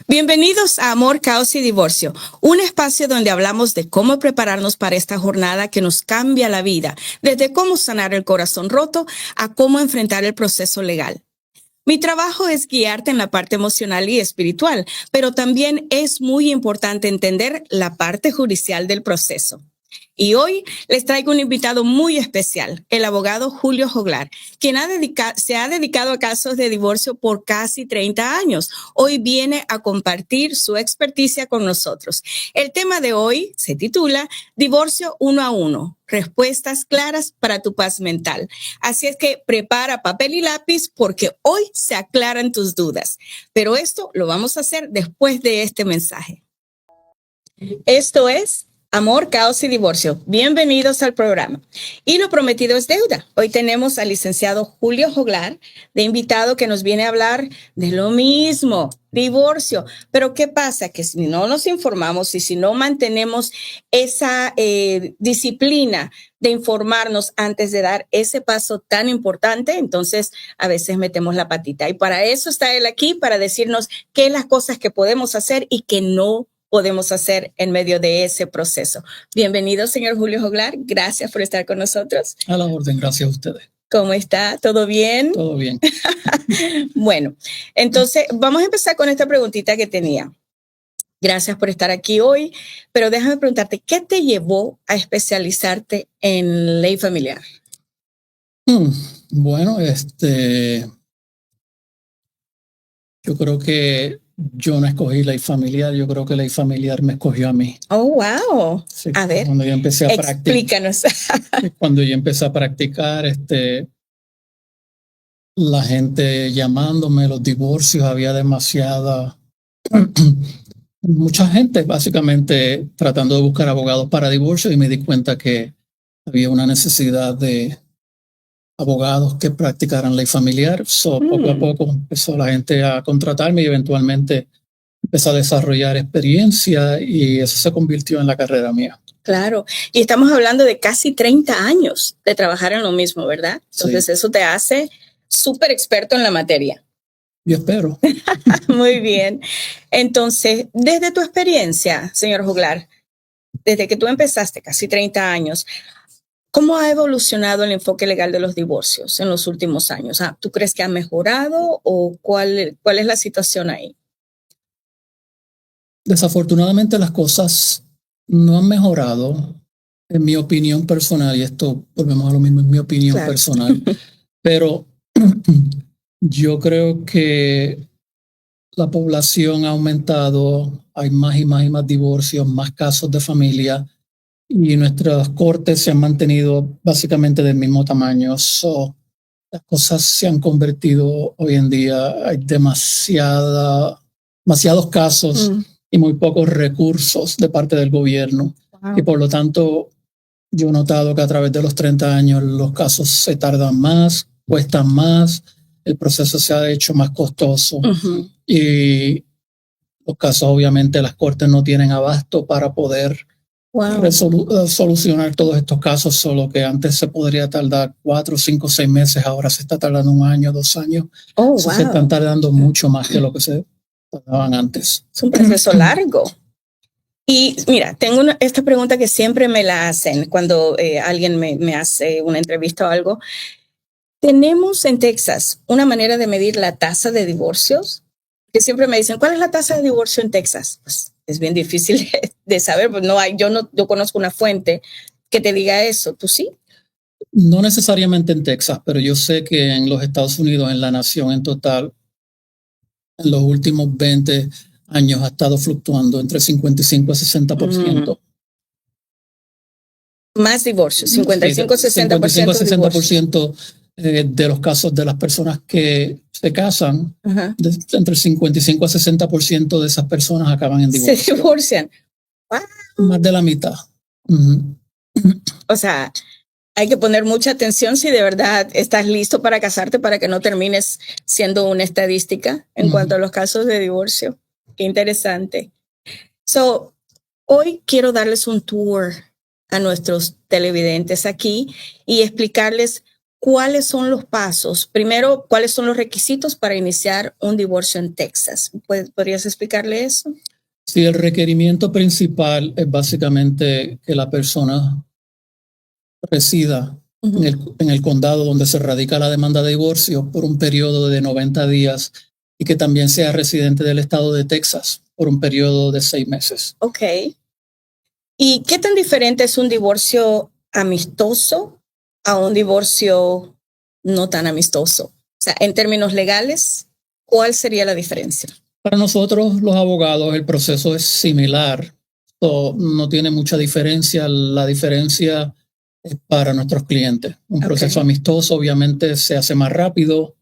Bienvenidos a Amor, Caos y Divorcio, un espacio donde hablamos de cómo prepararnos para esta jornada que nos cambia la vida, desde cómo sanar el corazón roto a cómo enfrentar el proceso legal. Mi trabajo es guiarte en la parte emocional y espiritual, pero también es muy importante entender la parte judicial del proceso. Y hoy les traigo un invitado muy especial, el abogado Julio Joglar, quien se ha dedicado a casos de divorcio por casi 30 años. Hoy viene a compartir su experticia con nosotros. El tema de hoy se titula Divorcio 1 a 1, respuestas claras para tu paz mental. Así es que prepara papel y lápiz porque hoy se aclaran tus dudas. Pero esto lo vamos a hacer después de este mensaje. Esto es Amor, Caos y Divorcio. Bienvenidos al programa. Y lo prometido es deuda. Hoy tenemos al licenciado Julio Joglar de invitado que nos viene a hablar de lo mismo, divorcio. Pero ¿qué pasa? Que si no nos informamos y si no mantenemos esa disciplina de informarnos antes de dar ese paso tan importante, entonces a veces metemos la patita. Y para eso está él aquí, para decirnos qué es las cosas que podemos hacer y que no podemos hacer en medio de ese proceso. Bienvenido, señor Julio Joglar. Gracias por estar con nosotros. A la orden, gracias a ustedes. ¿Cómo está? ¿Todo bien? Todo bien. Bueno, entonces vamos a empezar con esta preguntita que tenía. Gracias por estar aquí hoy, pero déjame preguntarte, ¿qué te llevó a especializarte en ley familiar? Bueno, yo creo que yo no escogí ley familiar, yo creo que ley familiar me escogió a mí. Oh, wow. Sí, a ver, cuando yo empecé a explícanos. Cuando yo empecé a practicar, la gente llamándome, los divorcios, había mucha gente básicamente tratando de buscar abogados para divorcio y me di cuenta que había una necesidad de abogados que practicaran ley familiar. Poco a poco empezó la gente a contratarme y eventualmente empecé a desarrollar experiencia y eso se convirtió en la carrera mía. Claro, y estamos hablando de casi 30 años de trabajar en lo mismo, ¿verdad? Entonces sí. Eso te hace súper experto en la materia. Yo espero. Muy bien. Entonces, desde tu experiencia, señor Joglar, desde que tú empezaste casi 30 años, ¿cómo ha evolucionado el enfoque legal de los divorcios en los últimos años? ¿Tú crees que ha mejorado o cuál es la situación ahí? Desafortunadamente las cosas no han mejorado, en mi opinión personal, y esto volvemos a lo mismo, en mi opinión personal, pero yo creo que la población ha aumentado, hay más y más y más divorcios, más casos de familia, y nuestras cortes se han mantenido básicamente del mismo tamaño. Las cosas se han convertido hoy en día, hay demasiados casos y muy pocos recursos de parte del gobierno. Wow. Y por lo tanto, yo he notado que a través de los 30 años los casos se tardan más, cuestan más, el proceso se ha hecho más costoso. Y los casos, obviamente, las cortes no tienen abasto para poder solucionar todos estos casos, solo que antes se podría tardar 4, 5, 6 meses, ahora se está tardando 1 año, 2 años. Se están tardando mucho más que lo que se tardaban antes. Es un proceso largo. Y mira, tengo esta pregunta que siempre me la hacen cuando alguien me hace una entrevista o algo. ¿Tenemos en Texas una manera de medir la tasa de divorcios? Que siempre me dicen, ¿cuál es la tasa de divorcio en Texas? Pues es bien difícil de saber, pues yo conozco una fuente que te diga eso. ¿Tú sí? No necesariamente en Texas, pero yo sé que en los Estados Unidos, en la nación en total, en los últimos 20 años ha estado fluctuando entre 55 a 60%. Más divorcios, 55 a 60%. 55 a 60% de los casos de las personas que se casan, entre 55 a 60% de esas personas acaban en divorcio. Se divorcian. Wow. Más de la mitad. O sea, hay que poner mucha atención si de verdad estás listo para casarte para que no termines siendo una estadística en cuanto a los casos de divorcio. Qué interesante. Hoy quiero darles un tour a nuestros televidentes aquí y explicarles ¿cuáles son los pasos? Primero, ¿cuáles son los requisitos para iniciar un divorcio en Texas? ¿Podrías explicarle eso? Sí, el requerimiento principal es básicamente que la persona resida en el condado donde se radica la demanda de divorcio por un periodo de 90 días y que también sea residente del estado de Texas por un periodo de 6 meses. Ok. ¿Y qué tan diferente es un divorcio amistoso a un divorcio no tan amistoso? O sea, en términos legales, ¿cuál sería la diferencia? Para nosotros, los abogados, el proceso es similar. No tiene mucha diferencia. La diferencia es para nuestros clientes. Un proceso amistoso obviamente se hace más rápido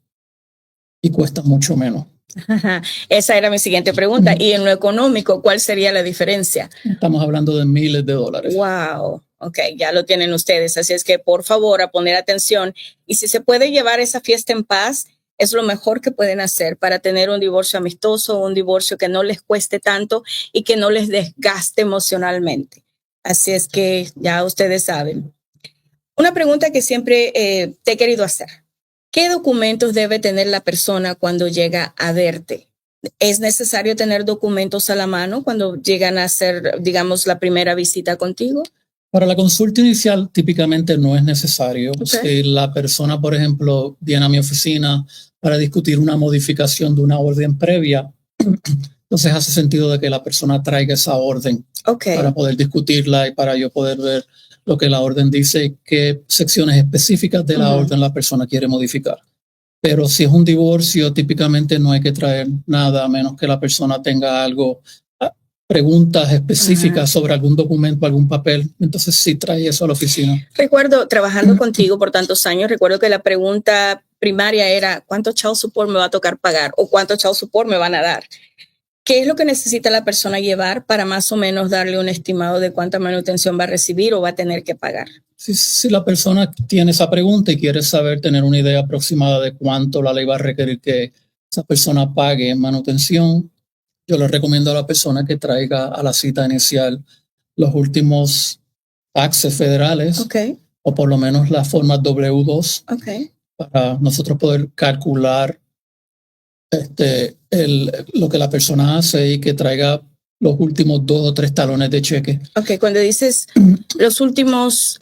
y cuesta mucho menos. Esa era mi siguiente pregunta. Y en lo económico, ¿cuál sería la diferencia? Estamos hablando de miles de dólares. Wow. Ok, ya lo tienen ustedes. Así es que, por favor, a poner atención. Y si se puede llevar esa fiesta en paz, es lo mejor que pueden hacer para tener un divorcio amistoso, un divorcio que no les cueste tanto y que no les desgaste emocionalmente. Así es que ya ustedes saben. Una pregunta que siempre te he querido hacer. ¿Qué documentos debe tener la persona cuando llega a verte? ¿Es necesario tener documentos a la mano cuando llegan a hacer, digamos, la primera visita contigo? Para la consulta inicial típicamente no es necesario. Si la persona, por ejemplo, viene a mi oficina para discutir una modificación de una orden previa, entonces hace sentido de que la persona traiga esa orden para poder discutirla y para yo poder ver lo que la orden dice y qué secciones específicas de la orden la persona quiere modificar. Pero si es un divorcio, típicamente no hay que traer nada a menos que la persona tenga algo, preguntas específicas sobre algún documento, algún papel. Entonces sí trae eso a la oficina. Recuerdo, trabajando contigo por tantos años, recuerdo que la pregunta primaria era ¿cuánto child support me va a tocar pagar? O ¿cuánto child support me van a dar? ¿Qué es lo que necesita la persona llevar para más o menos darle un estimado de cuánta manutención va a recibir o va a tener que pagar? Si la persona tiene esa pregunta y quiere saber, tener una idea aproximada de cuánto la ley va a requerir que esa persona pague en manutención, yo le recomiendo a la persona que traiga a la cita inicial los últimos taxes federales o por lo menos las formas W2 para nosotros poder calcular lo que la persona hace y que traiga los últimos 2 o 3 talones de cheque. Ok, cuando dices los últimos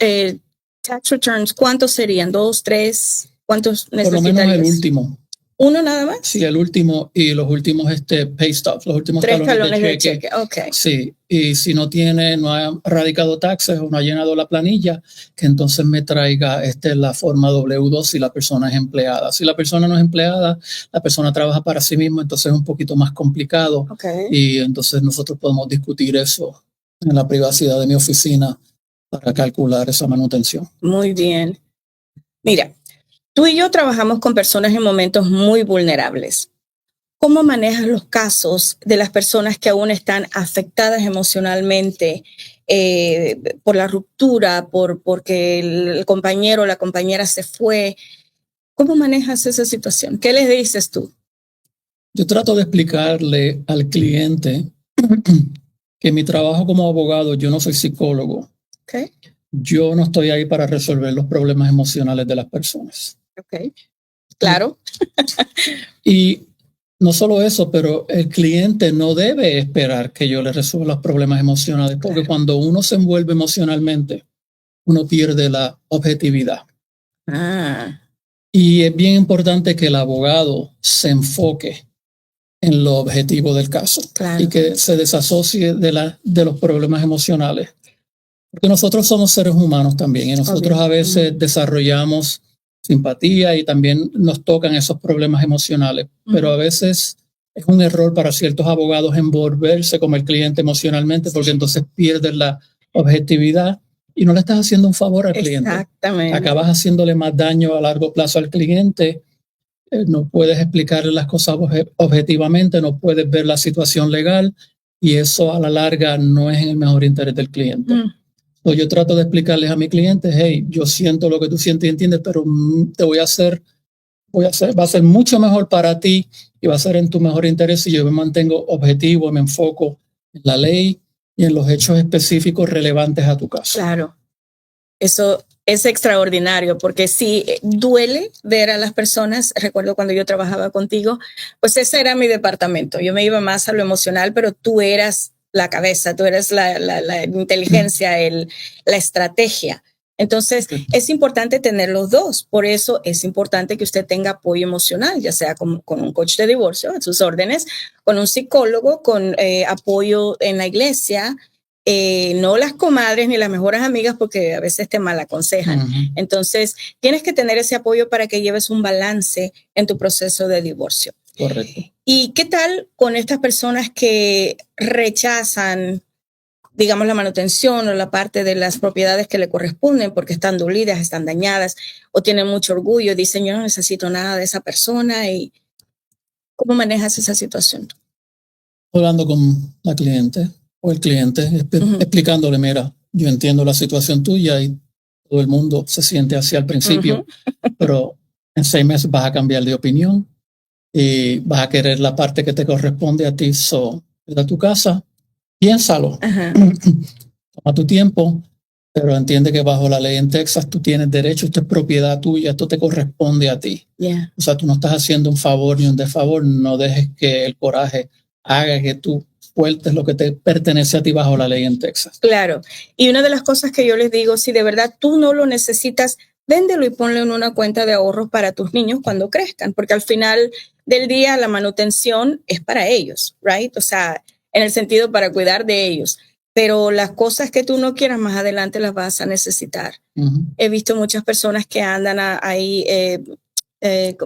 tax returns, ¿cuántos serían? ¿2, 3? ¿Cuántos necesitarías? Por lo menos el último. ¿Uno nada más? Sí, el último y los últimos pay stubs, los últimos 3 talones de cheque. Okay. Sí, y si no ha radicado taxes o no ha llenado la planilla, que entonces me traiga la forma W2 si la persona es empleada. Si la persona no es empleada, la persona trabaja para sí misma, entonces es un poquito más complicado. Y entonces nosotros podemos discutir eso en la privacidad de mi oficina para calcular esa manutención. Muy bien. Mira, tú y yo trabajamos con personas en momentos muy vulnerables. ¿Cómo manejas los casos de las personas que aún están afectadas emocionalmente por la ruptura, porque el compañero o la compañera se fue? ¿Cómo manejas esa situación? ¿Qué les dices tú? Yo trato de explicarle al cliente que mi trabajo como abogado, yo no soy psicólogo. Yo no estoy ahí para resolver los problemas emocionales de las personas. Claro. Y no solo eso, pero el cliente no debe esperar que yo le resuelva los problemas emocionales, porque cuando uno se envuelve emocionalmente, uno pierde la objetividad. Y es bien importante que el abogado se enfoque en lo objetivo del caso y que se desasocie de los problemas emocionales. Porque nosotros somos seres humanos también y nosotros a veces desarrollamos simpatía y también nos tocan esos problemas emocionales, pero a veces es un error para ciertos abogados envolverse con el cliente emocionalmente porque entonces pierden la objetividad y no le estás haciendo un favor al cliente. Exactamente. Acabas haciéndole más daño a largo plazo al cliente. No puedes explicarle las cosas objetivamente, no puedes ver la situación legal y eso a la larga no es en el mejor interés del cliente. Yo trato de explicarles a mis clientes, hey, yo siento lo que tú sientes y entiendes, pero va a ser mucho mejor para ti y va a ser en tu mejor interés si yo me mantengo objetivo, me enfoco en la ley y en los hechos específicos relevantes a tu caso. Claro. Eso Es extraordinario porque sí duele ver a las personas. Recuerdo cuando yo trabajaba contigo, pues ese era mi departamento. Yo me iba más a lo emocional, pero tú eras la cabeza, tú eras la inteligencia, la estrategia. Entonces, es importante tener los dos. Por eso es importante que usted tenga apoyo emocional, ya sea con un coach de divorcio, a sus órdenes, con un psicólogo, con apoyo en la iglesia, no las comadres ni las mejores amigas porque a veces te mal aconsejan. Entonces, tienes que tener ese apoyo para que lleves un balance en tu proceso de divorcio. Correcto. ¿Y qué tal con estas personas que rechazan, digamos, la manutención o la parte de las propiedades que le corresponden porque están dolidas, están dañadas o tienen mucho orgullo? Dicen, yo no necesito nada de esa persona. ¿Y cómo manejas esa situación? Hablando con la cliente o el cliente, explicándole, mira, yo entiendo la situación tuya y todo el mundo se siente así al principio, pero en 6 meses vas a cambiar de opinión y vas a querer la parte que te corresponde a ti. Vete a tu casa, piénsalo, toma tu tiempo, pero entiende que bajo la ley en Texas tú tienes derecho, esto es propiedad tuya, esto te corresponde a ti. O sea, tú no estás haciendo un favor ni un desfavor, no dejes que el coraje haga que tú sueltes lo que te pertenece a ti bajo la ley en Texas. Claro. Y una de las cosas que yo les digo, si de verdad tú no lo necesitas, véndelo y ponlo en una cuenta de ahorros para tus niños cuando crezcan, porque al final del día la manutención es para ellos, right? O sea, en el sentido para cuidar de ellos. Pero las cosas que tú no quieras más adelante las vas a necesitar. He visto muchas personas que andan ahí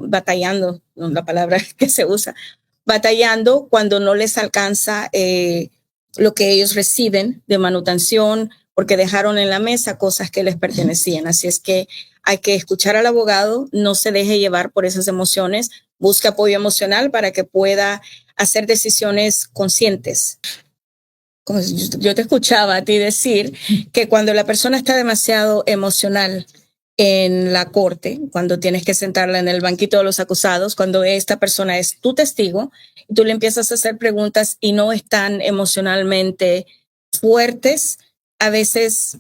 batallando, no, la palabra que se usa, batallando cuando no les alcanza lo que ellos reciben de manutención porque dejaron en la mesa cosas que les pertenecían. Así es que hay que escuchar al abogado, no se deje llevar por esas emociones, busque apoyo emocional para que pueda hacer decisiones conscientes. Como yo te escuchaba a ti decir que cuando la persona está demasiado emocional en la corte, cuando tienes que sentarla en el banquito de los acusados, cuando esta persona es tu testigo, y tú le empiezas a hacer preguntas y no están emocionalmente fuertes, a veces,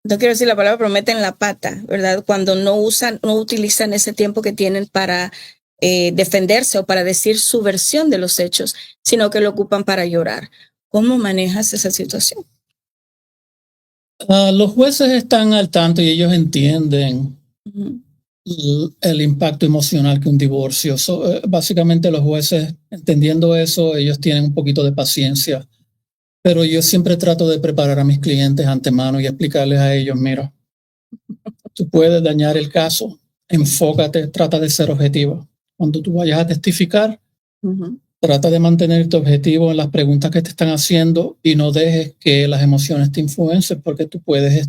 no quiero decir la palabra, pero meten la pata, ¿verdad? Cuando no utilizan ese tiempo que tienen para defenderse o para decir su versión de los hechos, sino que lo ocupan para llorar. ¿Cómo manejas esa situación? Los jueces están al tanto y ellos entienden el impacto emocional que un divorcio. Básicamente los jueces, entendiendo eso, ellos tienen un poquito de paciencia. Pero yo siempre trato de preparar a mis clientes antemano y explicarles a ellos, mira, tú puedes dañar el caso, enfócate, trata de ser objetivo. Cuando tú vayas a testificar, trata de mantenerte objetivo en las preguntas que te están haciendo y no dejes que las emociones te influencen porque tú puedes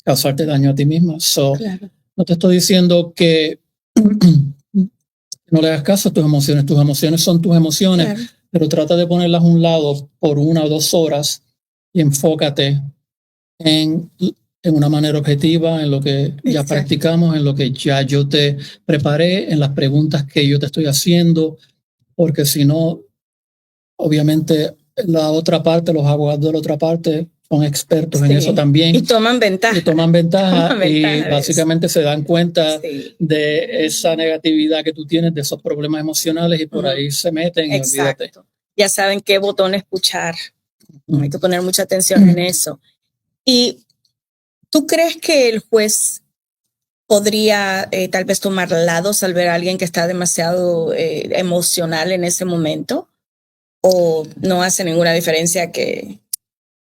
causarte daño a ti misma. Claro. No te estoy diciendo que no le hagas caso a tus emociones son tus emociones, claro, pero trata de ponerlas a un lado por 1 o 2 horas y enfócate en una manera objetiva, en lo que ya practicamos, en lo que ya yo te preparé, en las preguntas que yo te estoy haciendo, porque si no, obviamente la otra parte, los abogados de la otra parte son expertos en eso también. Y toman ventaja. Y básicamente se dan cuenta de esa negatividad que tú tienes, de esos problemas emocionales y por ahí se meten y olvídate. Ya saben qué botón escuchar. Hay que poner mucha atención en eso. ¿Y tú crees que el juez podría tal vez tomar lados al ver a alguien que está demasiado emocional en ese momento? ¿O no hace ninguna diferencia que...?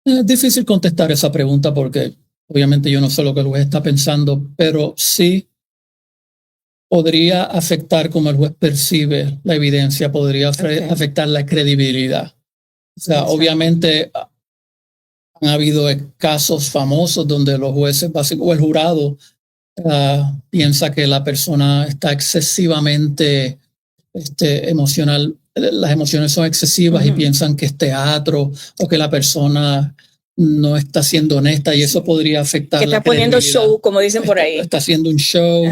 Es difícil contestar esa pregunta porque obviamente yo no sé lo que el juez está pensando, pero sí podría afectar cómo el juez percibe la evidencia, podría afectar la credibilidad. O sea, obviamente han habido casos famosos donde los jueces o el jurado piensa que la persona está excesivamente emocional, las emociones son excesivas y piensan que es teatro o que la persona no está siendo honesta y eso podría afectar. Que está poniendo show, como dicen por ahí. Está haciendo un show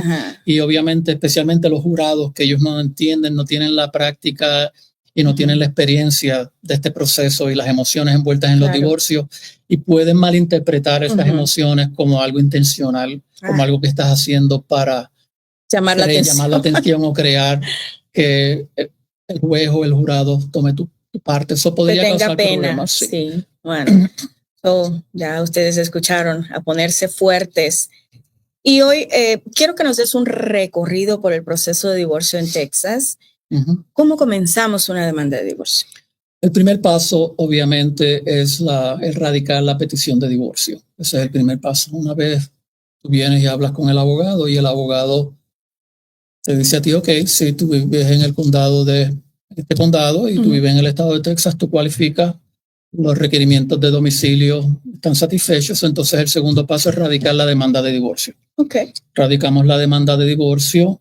y obviamente especialmente los jurados que ellos no entienden, no tienen la práctica y no tienen la experiencia de este proceso y las emociones envueltas en los divorcios, y pueden malinterpretar estas emociones como algo intencional, como algo que estás haciendo para llamar la atención o crear que el juez o el jurado tome tu parte. Eso podría causar problemas. Sí. Bueno, ya ustedes escucharon, a ponerse fuertes. Y hoy quiero que nos des un recorrido por el proceso de divorcio en Texas. ¿Cómo comenzamos una demanda de divorcio? El primer paso, obviamente, es radicar la petición de divorcio. Ese es el primer paso. Una vez tú vienes y hablas con el abogado y el abogado te dice a ti, ok, si tú vives en el condado este condado y tú vives en el estado de Texas, tú cualificas, los requerimientos de domicilio están satisfechos, entonces el segundo paso es radicar la demanda de divorcio. Okay. Radicamos la demanda de divorcio.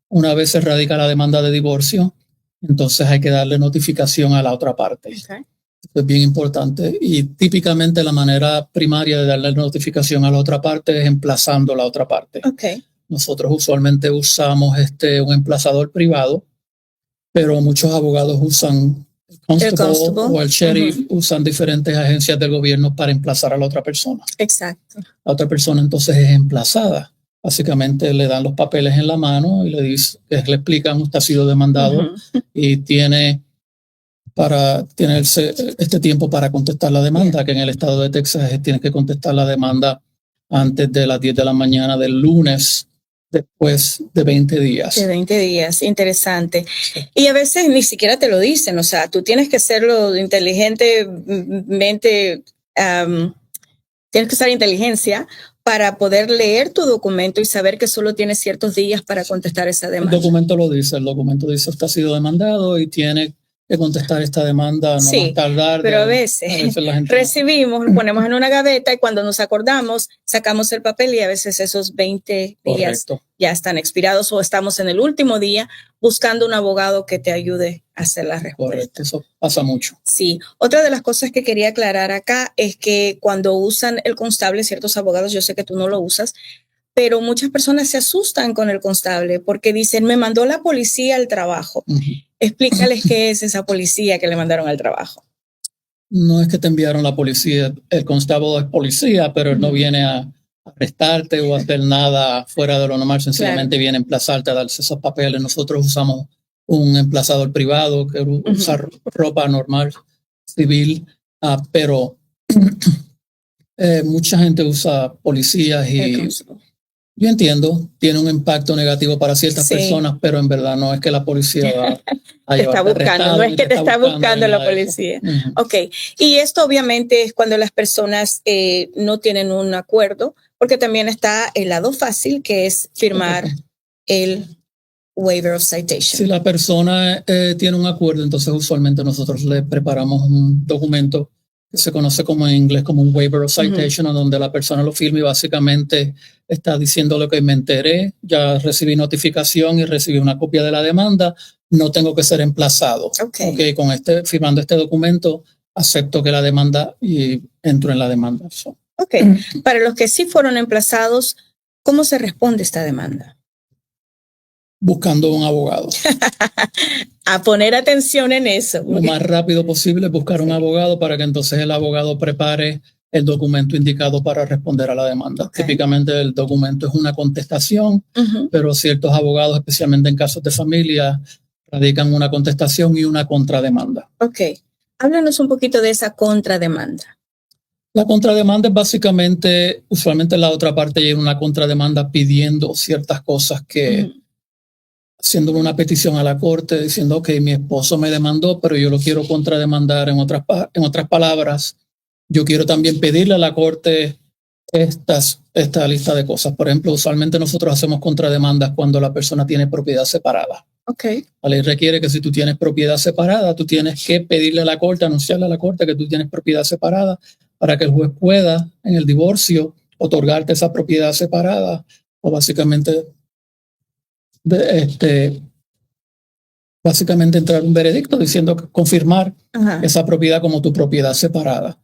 Una vez se radica la demanda de divorcio, entonces hay que darle notificación a la otra parte. Okay. Esto es bien importante, y típicamente la manera primaria de darle notificación a la otra parte es emplazando la otra parte. Okay. Nosotros usualmente usamos un emplazador privado, pero muchos abogados usan el constable o el sheriff, usan diferentes agencias del gobierno para emplazar a la otra persona. Exacto. La otra persona entonces es emplazada. Básicamente le dan los papeles en la mano y le explican: usted ha sido demandado y tiene este tiempo para contestar la demanda, que en el estado de Texas tiene que contestar la demanda antes de las 10 de la mañana del lunes, después de 20 días. De 20 días, interesante. Sí. Y a veces ni siquiera te lo dicen, o sea, tú tienes que hacerlo inteligentemente, tienes que usar inteligencia para poder leer tu documento y saber que solo tienes ciertos días para contestar esa demanda. El documento dice, usted ha sido demandado y tiene que contestar esta demanda, no va a tardar. Pero a veces recibimos, lo ponemos en una gaveta y cuando nos acordamos, sacamos el papel y a veces esos 20 días ya están expirados o estamos en el último día buscando un abogado que te ayude a hacer la respuesta. Correcto, eso pasa mucho. Sí, otra de las cosas que quería aclarar acá es que cuando usan el constable, ciertos abogados, yo sé que tú no lo usas, pero muchas personas se asustan con el constable porque dicen, me mandó la policía al trabajo. Explícales qué es esa policía que le mandaron al trabajo. No es que te enviaron la policía, el constable es policía, pero él no viene a arrestarte o a hacer nada fuera de lo normal, sencillamente viene a emplazarte, a darse esos papeles. Nosotros usamos un emplazador privado que usa ropa normal, civil, pero mucha gente usa policías y yo entiendo, tiene un impacto negativo para ciertas personas, pero en verdad no es que la policía va a te está buscando, no es que te está buscando la policía. Ok, y esto obviamente es cuando las personas no tienen un acuerdo, porque también está el lado fácil, que es firmar el waiver of citation. Si la persona tiene un acuerdo, entonces usualmente nosotros le preparamos un documento que se conoce como en inglés como un waiver of citation, donde la persona lo firma y básicamente está diciendo lo que me enteré, ya recibí notificación y recibí una copia de la demanda, no tengo que ser emplazado. Okay, con firmando este documento acepto que la demanda y entro en la demanda. Ok, para los que sí fueron emplazados, ¿cómo se responde esta demanda? Buscando un abogado. A poner atención en eso. Lo más rápido posible, buscar un abogado para que entonces el abogado prepare el documento indicado para responder a la demanda. Típicamente el documento es una contestación, pero ciertos abogados, especialmente en casos de familia, radican una contestación y una contrademanda. Ok, háblanos un poquito de esa contrademanda. La contrademanda es básicamente, usualmente la otra parte lleva una contrademanda pidiendo ciertas cosas que... haciendo una petición a la corte diciendo que mi esposo me demandó, pero yo lo quiero contrademandar. En otras palabras, yo quiero también pedirle a la corte esta lista de cosas. Por ejemplo, usualmente nosotros hacemos contrademandas cuando la persona tiene propiedad separada. La ley requiere que si tú tienes propiedad separada, tú tienes que pedirle a la corte, anunciarle a la corte que tú tienes propiedad separada para que el juez pueda, en el divorcio, otorgarte esa propiedad separada o básicamente entrar un veredicto diciendo que confirmar esa propiedad como tu propiedad separada.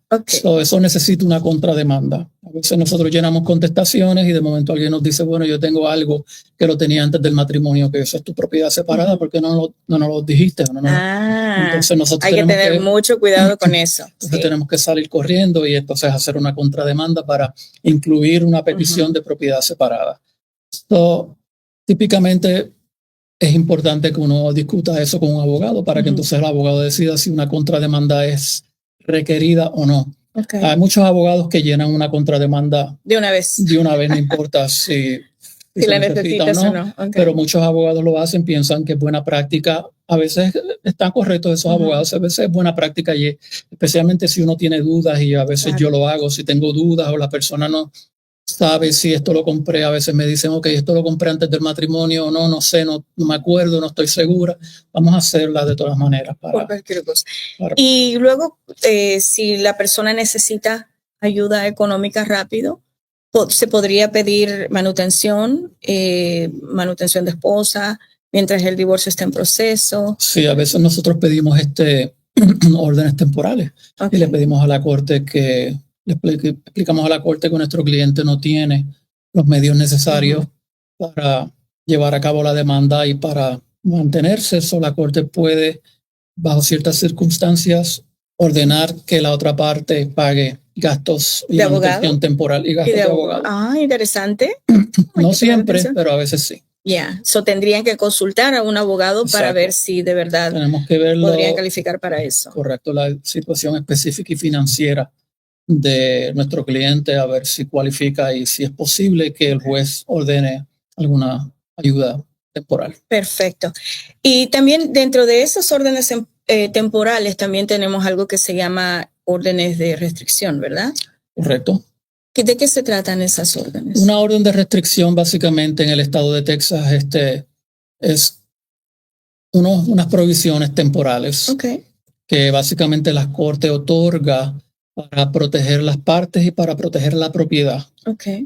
Eso necesita una contrademanda. veces nosotros llenamos contestaciones y de momento alguien nos dice, bueno, yo tengo algo que lo tenía antes del matrimonio, que eso es tu propiedad separada, ¿por qué no nos lo dijiste? Entonces nosotros hay que tener mucho cuidado con eso. Entonces tenemos que salir corriendo y entonces hacer una contrademanda para incluir una petición de propiedad separada. Típicamente es importante que uno discuta eso con un abogado para que entonces el abogado decida si una contrademanda es requerida o no. Hay muchos abogados que llenan una contrademanda de una vez, no importa si la necesitas o no. Pero muchos abogados lo hacen, piensan que es buena práctica. A veces están correctos esos abogados, a veces es buena práctica, y especialmente si uno tiene dudas, y a veces yo lo hago, si tengo dudas o la persona no sabe si esto lo compré, a veces me dicen, ok, esto lo compré antes del matrimonio o no, no sé, no me acuerdo, no estoy segura. Vamos a hacerla de todas maneras. Por cualquier cosa. Y luego, si la persona necesita ayuda económica rápido, se podría pedir manutención de esposa mientras el divorcio está en proceso. Sí, a veces nosotros pedimos órdenes temporales y le pedimos a la corte que le explicamos a la corte que nuestro cliente no tiene los medios necesarios para llevar a cabo la demanda y para mantenerse. Eso la corte puede, bajo ciertas circunstancias, ordenar que la otra parte pague gastos y manutención temporal y gastos de abogado. Ah, interesante. No siempre, pero a veces sí. Tendrían que consultar a un abogado para ver si de verdad tenemos que verlo, podrían calificar para eso. Correcto, la situación específica y financiera de nuestro cliente, a ver si cualifica y si es posible que el juez ordene alguna ayuda temporal. Perfecto. Y también dentro de esas órdenes temporales también tenemos algo que se llama órdenes de restricción, ¿verdad? Correcto. ¿De qué se tratan esas órdenes? Una orden de restricción básicamente en el estado de Texas es unas provisiones temporales que básicamente la corte otorga para proteger las partes y para proteger la propiedad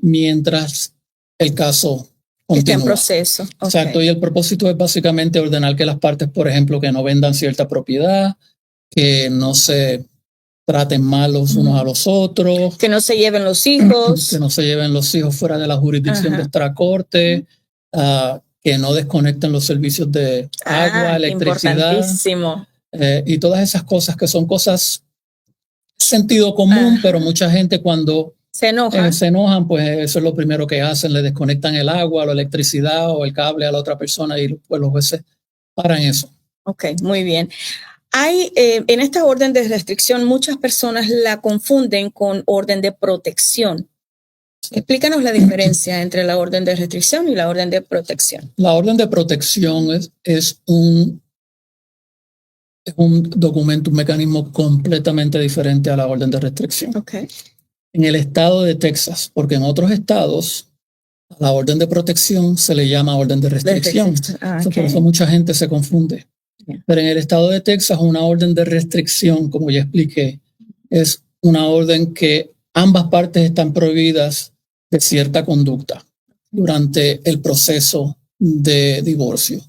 mientras el caso continúa. Está en proceso. Exacto, y el propósito es básicamente ordenar que las partes, por ejemplo, que no vendan cierta propiedad, que no se traten mal los unos a los otros. Que no se lleven los hijos. Que no se lleven los hijos fuera de la jurisdicción de nuestra corte. Que no desconecten los servicios de agua, electricidad. Importantísimo. Y todas esas cosas que son cosas sentido común, pero mucha gente cuando se enojan, pues eso es lo primero que hacen, le desconectan el agua, la electricidad o el cable a la otra persona y pues los jueces paran eso. Ok, muy bien. Hay en esta orden de restricción muchas personas la confunden con orden de protección. Explícanos la diferencia entre la orden de restricción y la orden de protección. La orden de protección es un documento, un mecanismo completamente diferente a la orden de restricción. En el estado de Texas, porque en otros estados a la orden de protección se le llama orden de restricción. Por eso mucha gente se confunde. Pero en el estado de Texas, una orden de restricción, como ya expliqué, es una orden que ambas partes están prohibidas de cierta conducta durante el proceso de divorcio.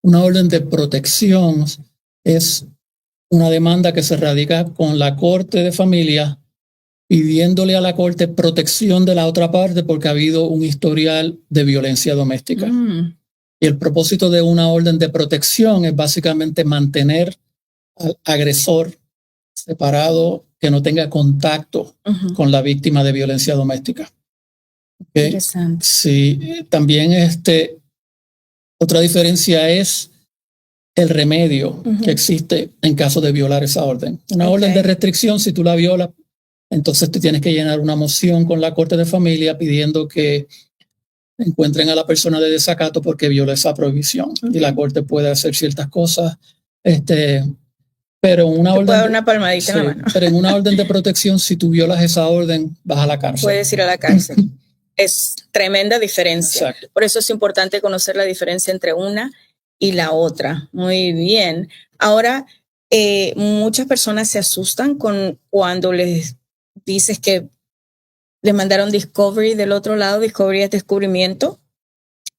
Una orden de protección es una demanda que se radica con la corte de familia pidiéndole a la corte protección de la otra parte porque ha habido un historial de violencia doméstica. Y el propósito de una orden de protección es básicamente mantener al agresor separado, que no tenga contacto con la víctima de violencia doméstica. Interesante. Sí, también otra diferencia es el remedio que existe en caso de violar esa orden. Una orden de restricción, si tú la violas, entonces tú tienes que llenar una moción con la corte de familia pidiendo que encuentren a la persona de desacato porque violó esa prohibición. Y la corte puede hacer ciertas cosas, pero una orden, puede dar una palmadita en la mano. Pero en una orden de protección, si tú violas esa orden, vas a la cárcel. Puedes ir a la cárcel. Es tremenda diferencia. Exacto. Por eso es importante conocer la diferencia entre una y la otra. Muy bien. Ahora, muchas personas se asustan cuando les dices que les mandaron discovery del otro lado. Discovery es descubrimiento.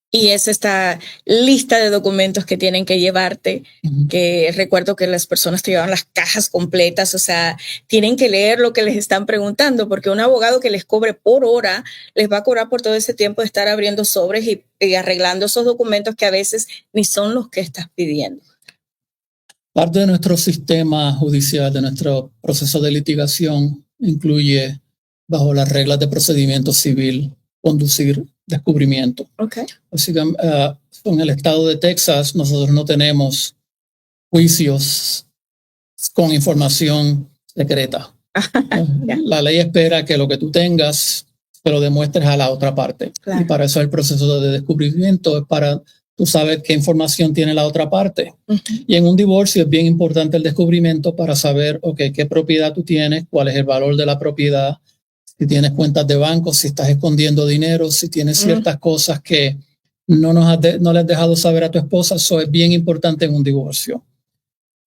Y es esta lista de documentos que tienen que llevarte, que recuerdo que las personas te llevan las cajas completas, o sea, tienen que leer lo que les están preguntando, porque un abogado que les cobre por hora, les va a cobrar por todo ese tiempo de estar abriendo sobres y arreglando esos documentos que a veces ni son los que estás pidiendo. Parte de nuestro sistema judicial, de nuestro proceso de litigación, incluye, bajo las reglas de procedimiento civil, conducir descubrimiento. Okay. Así que en el estado de Texas nosotros no tenemos juicios con información secreta. Yeah. La ley espera que lo que tú tengas te lo demuestres a la otra parte. Claro. Y para eso el proceso de descubrimiento es para tú saber qué información tiene la otra parte. Y en un divorcio es bien importante el descubrimiento para saber, qué propiedad tú tienes, cuál es el valor de la propiedad, si tienes cuentas de banco, si estás escondiendo dinero, si tienes ciertas cosas que no le has dejado saber a tu esposa. Eso es bien importante en un divorcio.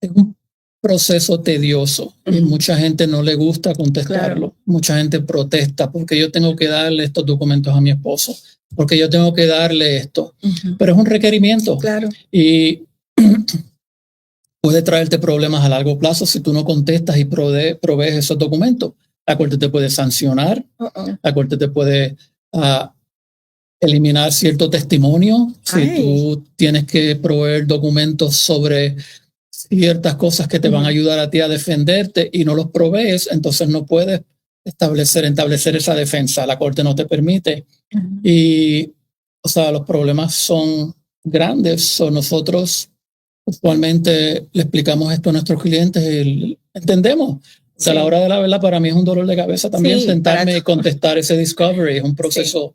Es un proceso tedioso y mucha gente no le gusta contestarlo. Claro. Mucha gente protesta porque yo tengo que darle estos documentos a mi esposo, porque yo tengo que darle esto. Pero es un requerimiento. Claro. Y puede traerte problemas a largo plazo si tú no contestas y provees esos documentos. La corte te puede sancionar, la corte te puede eliminar cierto testimonio. Si tú tienes que proveer documentos sobre ciertas cosas que te van a ayudar a ti a defenderte y no los provees, entonces no puedes establecer esa defensa. La corte no te permite. Y, los problemas son grandes. Nosotros usualmente le explicamos esto a nuestros clientes y entendemos. A la hora de la verdad, para mí es un dolor de cabeza también sentarme y contestar ese discovery. Es un proceso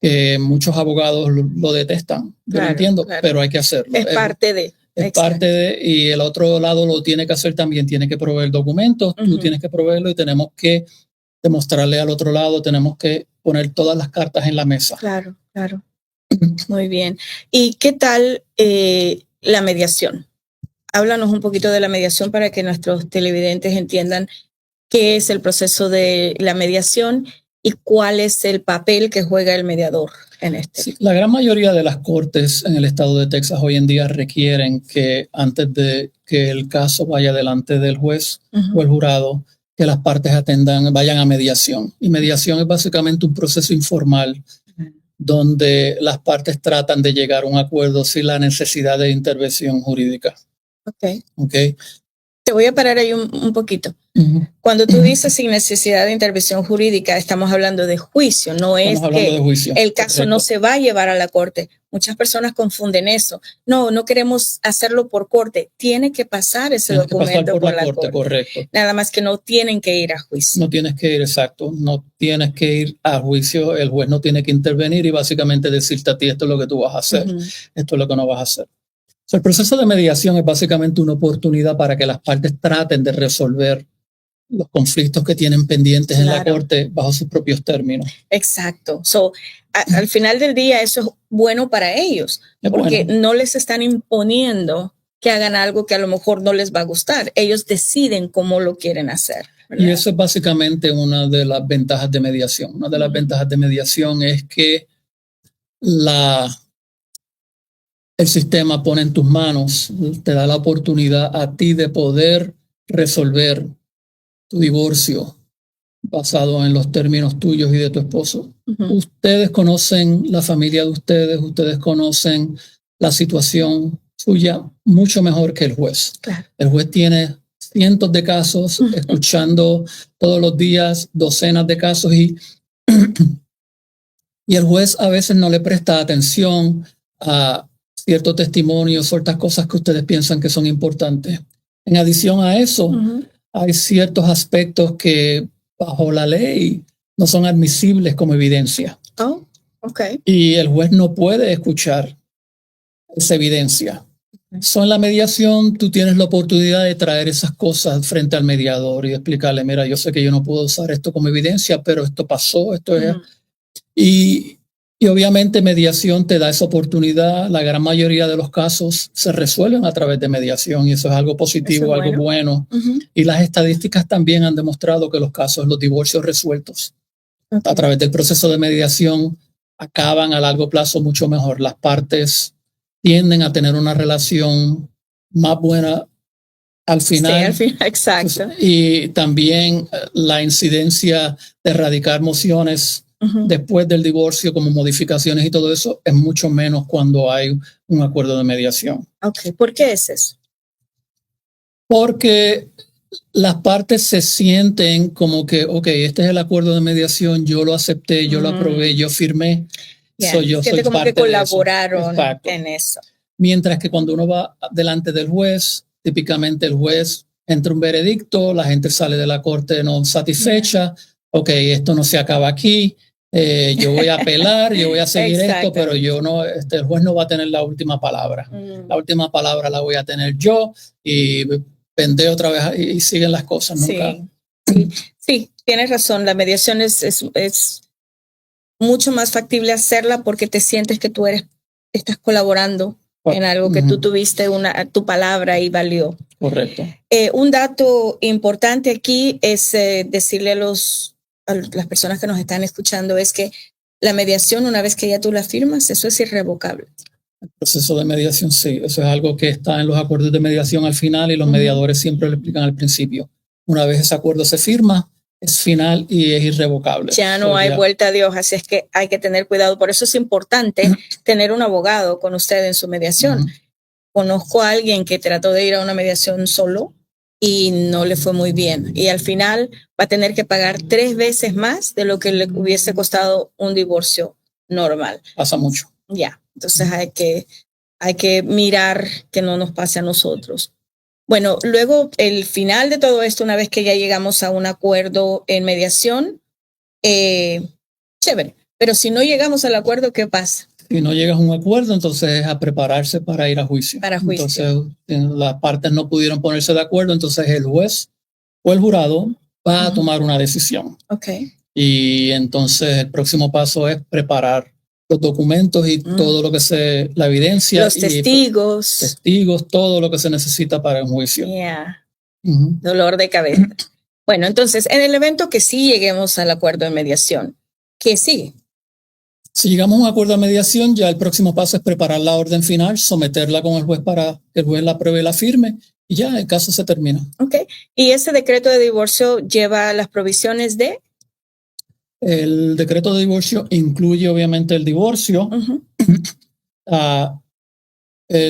que muchos abogados lo detestan. Yo lo entiendo, pero hay que hacerlo. Es parte de. Es parte de, y el otro lado lo tiene que hacer también. Tiene que proveer documentos, tú tienes que proveerlo y tenemos que demostrarle al otro lado, tenemos que poner todas las cartas en la mesa. Claro, claro. Muy bien. ¿Y qué tal la mediación? Háblanos un poquito de la mediación para que nuestros televidentes entiendan qué es el proceso de la mediación y cuál es el papel que juega el mediador en este. Sí, la gran mayoría de las cortes en el estado de Texas hoy en día requieren que antes de que el caso vaya delante del juez o el jurado, que las partes vayan a mediación. Y mediación es básicamente un proceso informal donde las partes tratan de llegar a un acuerdo sin la necesidad de intervención jurídica. Okay. Te voy a parar ahí un poquito. Cuando tú dices sin necesidad de intervención jurídica, estamos hablando de juicio, no es que el caso no se va a llevar a la corte. Muchas personas confunden eso. No queremos hacerlo por corte. Tiene que pasar ese documento por la corte. Correcto. Nada más que no tienen que ir a juicio. No tienes que ir, exacto. No tienes que ir a juicio. El juez no tiene que intervenir y básicamente decirte a ti esto es lo que tú vas a hacer. Esto es lo que no vas a hacer. El proceso de mediación es básicamente una oportunidad para que las partes traten de resolver los conflictos que tienen pendientes en la corte bajo sus propios términos. Exacto. Al final del día eso es bueno para ellos, porque no les están imponiendo que hagan algo que a lo mejor no les va a gustar. Ellos deciden cómo lo quieren hacer, ¿verdad? Y eso es básicamente una de las ventajas de mediación. Una de las ventajas de mediación es que el sistema pone en tus manos, te da la oportunidad a ti de poder resolver tu divorcio basado en los términos tuyos y de tu esposo. Ustedes conocen la familia de ustedes conocen la situación suya mucho mejor que el juez. Claro. El juez tiene cientos de casos, escuchando todos los días docenas de casos y el juez a veces no le presta atención a ciertos testimonios, ciertas cosas que ustedes piensan que son importantes. En adición a eso, hay ciertos aspectos que bajo la ley no son admisibles como evidencia. Oh, okay. Y el juez no puede escuchar esa evidencia. En la mediación tú tienes la oportunidad de traer esas cosas frente al mediador y explicarle, mira, yo sé que yo no puedo usar esto como evidencia, pero esto pasó, esto es... Y obviamente mediación te da esa oportunidad. La gran mayoría de los casos se resuelven a través de mediación y eso es algo positivo, algo bueno. Y las estadísticas también han demostrado que los divorcios resueltos a través del proceso de mediación acaban a largo plazo mucho mejor. Las partes tienden a tener una relación más buena al final. Sí, al final, exacto. Y también la incidencia de erradicar mociones después del divorcio, como modificaciones y todo eso, es mucho menos cuando hay un acuerdo de mediación. Ok, ¿por qué es eso? Porque las partes se sienten como que, ok, este es el acuerdo de mediación, yo lo acepté, yo lo aprobé, yo firmé, yo soy como parte que colaboraron de eso. en eso. Mientras que cuando uno va delante del juez, típicamente el juez entra un veredicto, la gente sale de la corte no satisfecha, ok, esto no se acaba aquí, yo voy a apelar, yo voy a seguir esto, pero yo no, el juez no va a tener la última palabra. La última palabra la voy a tener yo y vende otra vez y siguen las cosas. Nunca. Sí, tienes razón, la mediación es mucho más factible hacerla porque te sientes que tú estás colaborando en algo que tú tuviste tu palabra y valió. Correcto. Un dato importante aquí es decirle a las personas que nos están escuchando es que la mediación, una vez que ya tú la firmas, eso es irrevocable. El proceso de mediación, sí, eso es algo que está en los acuerdos de mediación al final y los mediadores siempre lo explican al principio. Una vez ese acuerdo se firma, es final y es irrevocable. Ya no hay vuelta de hoja, así es que hay que tener cuidado. Por eso es importante tener un abogado con usted en su mediación. Conozco a alguien que trató de ir a una mediación solo y no le fue muy bien. Y al final va a tener que pagar 3 veces más de lo que le hubiese costado un divorcio normal. Pasa mucho. Ya, entonces hay que mirar que no nos pase a nosotros. Bueno, luego el final de todo esto, una vez que ya llegamos a un acuerdo en mediación, chévere. Pero si no llegamos al acuerdo, ¿qué pasa? Si no llegas a un acuerdo, entonces es a prepararse para ir a juicio. Para juicio. Entonces las partes no pudieron ponerse de acuerdo, entonces el juez o el jurado va a tomar una decisión. Okay. Y entonces el próximo paso es preparar los documentos y todo lo que la evidencia. Los testigos. Testigos, todo lo que se necesita para el juicio. Yeah. Dolor de cabeza. Bueno, entonces, en el evento que sí lleguemos al acuerdo de mediación, ¿qué sigue? Si llegamos a un acuerdo de mediación, ya el próximo paso es preparar la orden final, someterla con el juez para que el juez la apruebe y la firme, y ya el caso se termina. Ok. ¿Y ese decreto de divorcio lleva las provisiones de? El decreto de divorcio incluye obviamente el divorcio.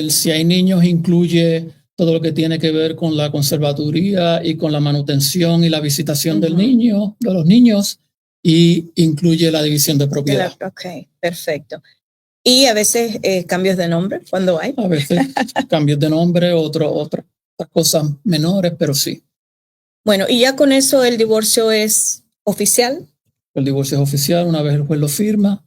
Si hay niños, incluye todo lo que tiene que ver con la conservaduría y con la manutención y la visitación del niño, de los niños, y incluye la división de propiedad. Ok, perfecto. ¿Y a veces cambios de nombre cuando hay? A veces cambios de nombre, otras cosas menores, pero sí. Bueno, y ya con eso el divorcio es oficial. El divorcio es oficial, una vez el juez lo firma,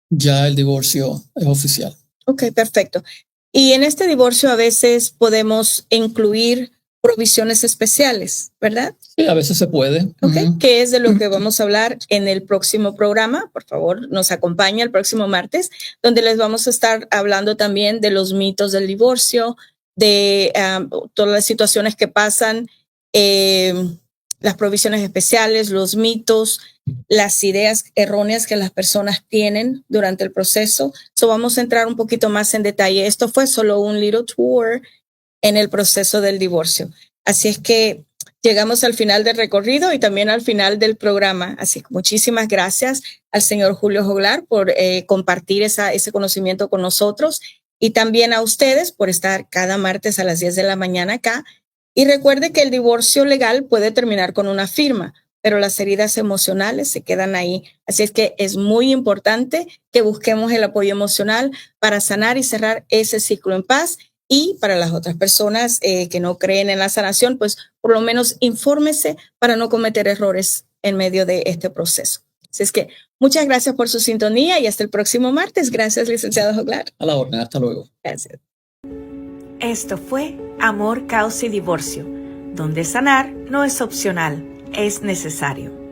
ya el divorcio es oficial. Ok, perfecto. Y en este divorcio a veces podemos incluir provisiones especiales, ¿verdad? Sí, a veces se puede. Ok, que es de lo que vamos a hablar en el próximo programa. Por favor, nos acompaña el próximo martes, donde les vamos a estar hablando también de los mitos del divorcio, de todas las situaciones que pasan, las provisiones especiales, los mitos, las ideas erróneas que las personas tienen durante el proceso. So vamos a entrar un poquito más en detalle. Esto fue solo un little tour en el proceso del divorcio. Así es que llegamos al final del recorrido y también al final del programa. Así que muchísimas gracias al señor Julio Joglar por compartir ese conocimiento con nosotros y también a ustedes por estar cada martes a las 10 de la mañana acá. Y recuerde que el divorcio legal puede terminar con una firma, pero las heridas emocionales se quedan ahí. Así es que es muy importante que busquemos el apoyo emocional para sanar y cerrar ese ciclo en paz. Y para las otras personas que no creen en la sanación, pues por lo menos infórmese para no cometer errores en medio de este proceso. Así es que muchas gracias por su sintonía y hasta el próximo martes. Gracias, licenciado Joglar. A la orden, hasta luego. Gracias. Esto fue Amor, Caos y Divorcio, donde sanar no es opcional, es necesario.